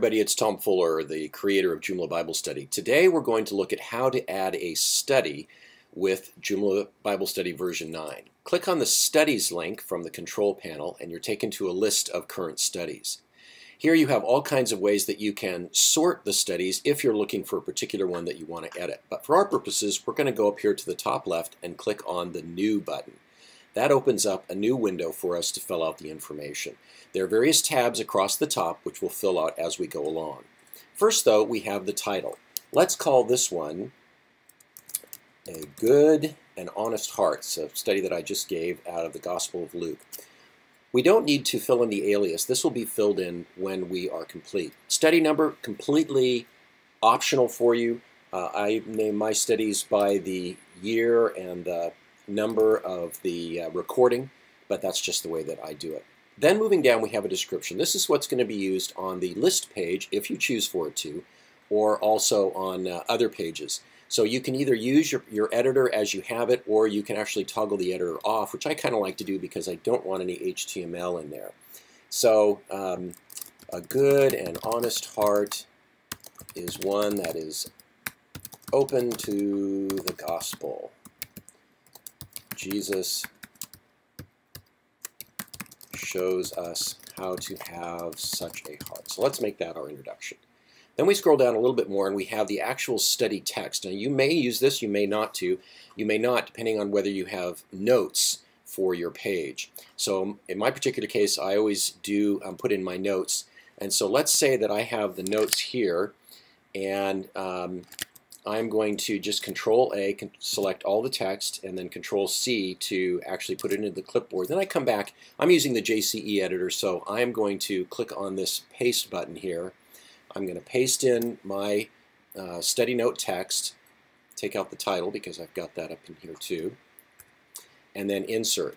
everybody, it's Tom Fuller, the creator of Joomla Bible Study. Today we're going to look at how to add a study with Joomla Bible Study version 9. Click on the Studies link from the control panel and you're taken to a list of current studies. Here you have all kinds of ways that you can sort the studies if you're looking for a particular one that you want to edit. But for our purposes, we're going to go up here to the top left and click on the New button. That opens up a new window for us to fill out the information. There are various tabs across the top which we'll fill out as we go along. First though, we have the title. Let's call this one A Good and Honest Heart. It's a study that I just gave out of the Gospel of Luke. We don't need to fill in the alias. This will be filled in when we are complete. Study number, completely optional for you. I name my studies by the year and the number of the recording, but that's just the way that I do it. Then moving down, we have a description. This is what's going to be used on the list page if you choose for it to, or also on other pages. So you can either use your editor as you have it, or you can actually toggle the editor off, which I kind of like to do because I don't want any HTML in there. So a good and honest heart is one that is open to the gospel. Jesus shows us how to have such a heart. So let's make that our introduction. Then we scroll down a little bit more and we have the actual study text. Now you may use this, you may not to. You may not, depending on whether you have notes for your page. So in my particular case, I always do put in my notes. And so let's say that I have the notes here, and I'm going to just Control A, select all the text, and then Control C to actually put it into the clipboard. Then I come back. I'm using the JCE editor, so I'm going to click on this paste button here. I'm going to paste in my study note text, take out the title because I've got that up in here too, and then insert.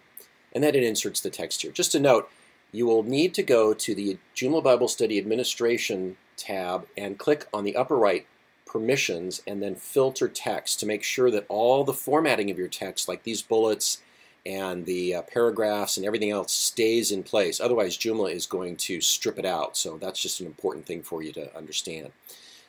And then it inserts the text here. Just a note, you will need to go to the Joomla Bible Study Administration tab and click on the upper right permissions and then filter text to make sure that all the formatting of your text, like these bullets and the paragraphs and everything else, stays in place. Otherwise Joomla is going to strip it out. So that's just an important thing for you to understand.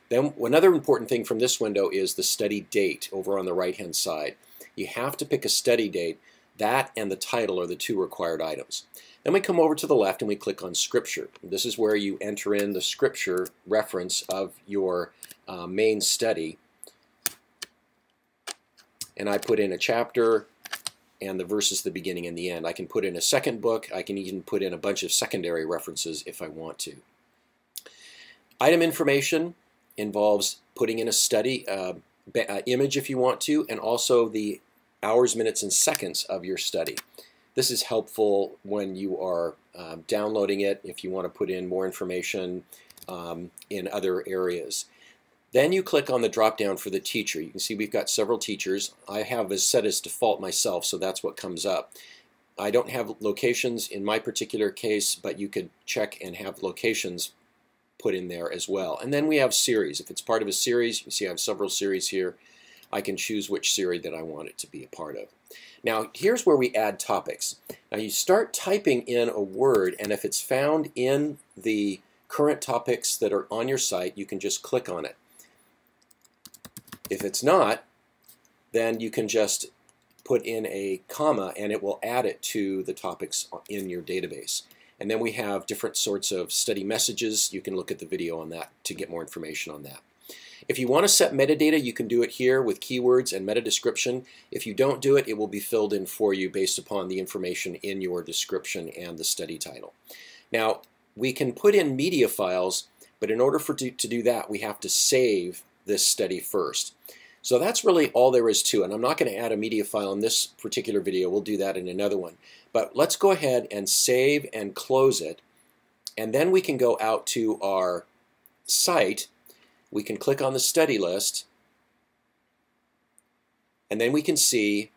Then another important thing from this window is the study date over on the right hand side. You have to pick a study date. That and the title are the two required items. Then we come over to the left and we click on Scripture. This is where you enter in the Scripture reference of your main study. And I put in a chapter and the verses, the beginning and the end. I can put in a second book. I can even put in a bunch of secondary references if I want to. Item information involves putting in a study image if you want to, and also the hours, minutes, and seconds of your study. This is helpful when you are downloading it, if you want to put in more information in other areas. Then you click on the drop down for the teacher. You can see we've got several teachers. I have it set as default myself, so that's what comes up. I don't have locations in my particular case, but you could check and have locations put in there as well. And then we have series. If it's part of a series, you can see I have several series here. I can choose which series that I want it to be a part of. Now here's where we add topics. Now you start typing in a word, and if it's found in the current topics that are on your site, you can just click on it. If it's not, then you can just put in a comma and it will add it to the topics in your database. And then we have different sorts of study messages. You can look at the video on that to get more information on that. If you want to set metadata, you can do it here with keywords and meta description. If you don't do it, it will be filled in for you based upon the information in your description and the study title. Now, we can put in media files, but in order to do that, we have to save this study first. So that's really all there is to it. And I'm not going to add a media file in this particular video. We'll do that in another one. But let's go ahead and save and close it. And then we can go out to our site. We can click on the study list. And then we can see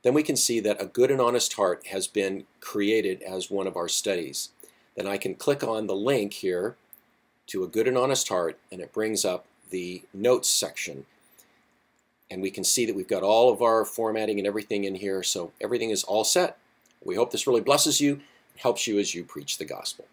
that A Good and Honest Heart has been created as one of our studies. Then I can click on the link here to A Good and Honest Heart, and it brings up the notes section. And we can see that we've got all of our formatting and everything in here, so everything is all set. We hope this really blesses you and helps you as you preach the gospel.